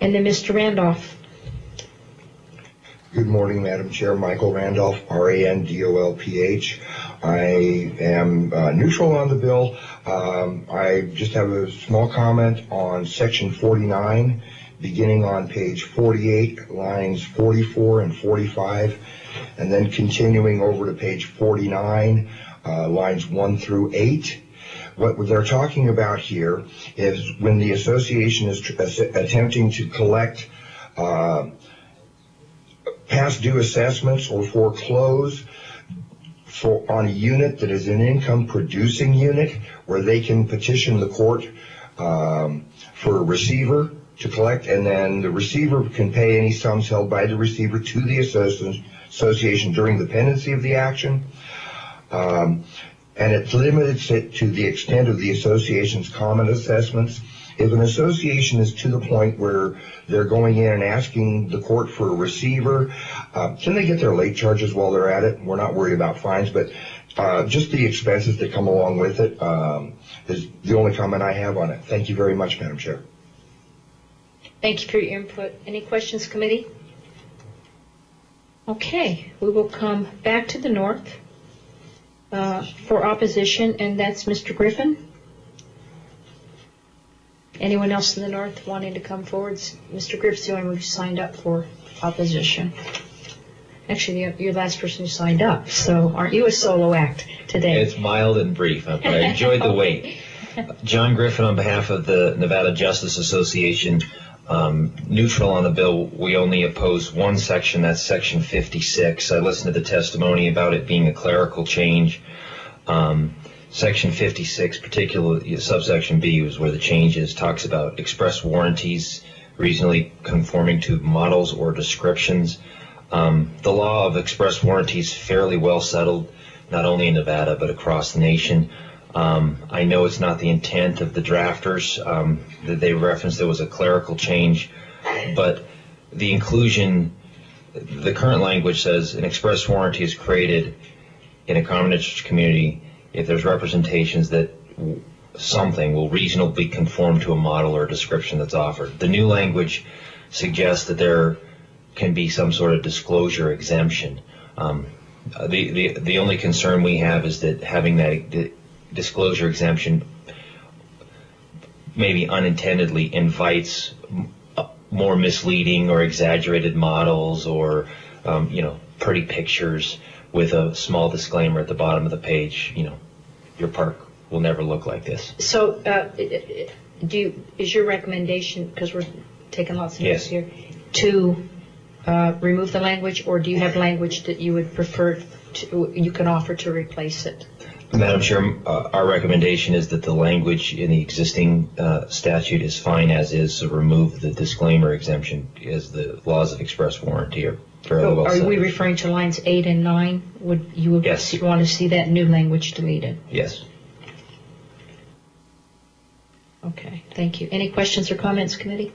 And then Mr. Randolph. Good morning, Madam Chair. Michael Randolph, R-A-N-D-O-L-P-H. I am neutral on the bill. I just have a small comment on Section 49, beginning on page 48, lines 44 and 45, and then continuing over to page 49, lines 1 through 8. What they're talking about here is when the association is attempting to collect past due assessments or foreclose on a unit that is an income producing unit, where they can petition the court for a receiver to collect, and then the receiver can pay any sums held by the receiver to the association during the pendency of the action. And it limits it to the extent of the association's common assessments. If an association is to the point where they're going in and asking the court for a receiver, can they get their late charges while they're at it? We're not worried about fines, but just the expenses that come along with it is the only comment I have on it. Thank you very much, Madam Chair. Thank you for your input. Any questions, committee? Okay, we will come back to the north for opposition, and that's Mr. Griffin. Anyone else in the north wanting to come forward? Mr. Griffin's the only one who signed up for opposition. Actually, you're the last person who signed up, so aren't you a solo act today? It's mild and brief, but I enjoyed the wait. John Griffin on behalf of the Nevada Justice Association, neutral on the bill. We only oppose one section, that's section 56. I listened to the testimony about it being a clerical change. Section 56, particularly subsection B, was where the change is, talks about express warranties reasonably conforming to models or descriptions. The law of express warranties is fairly well settled, not only in Nevada but across the nation. I know it's not the intent of the drafters that they referenced there was a clerical change, but the inclusion, the current language says an express warranty is created in a common interest community if there's representations that something will reasonably conform to a model or description that's offered. The new language suggests that there can be some sort of disclosure exemption. The only concern we have is that having that disclosure exemption maybe unintentionally invites more misleading or exaggerated models or pretty pictures with a small disclaimer at the bottom of the page, your park will never look like this. So is your recommendation, because we're taking lots of notes here, to remove the language, or do you have language that you would prefer you can offer to replace it? Madam Chair, our recommendation is that the language in the existing statute is fine as is, so remove the disclaimer exemption, as the laws of express warranty are fairly well set. Are we referring to lines 8 and 9? Would you want to see that new language deleted? Yes. Okay, thank you. Any questions or comments, committee?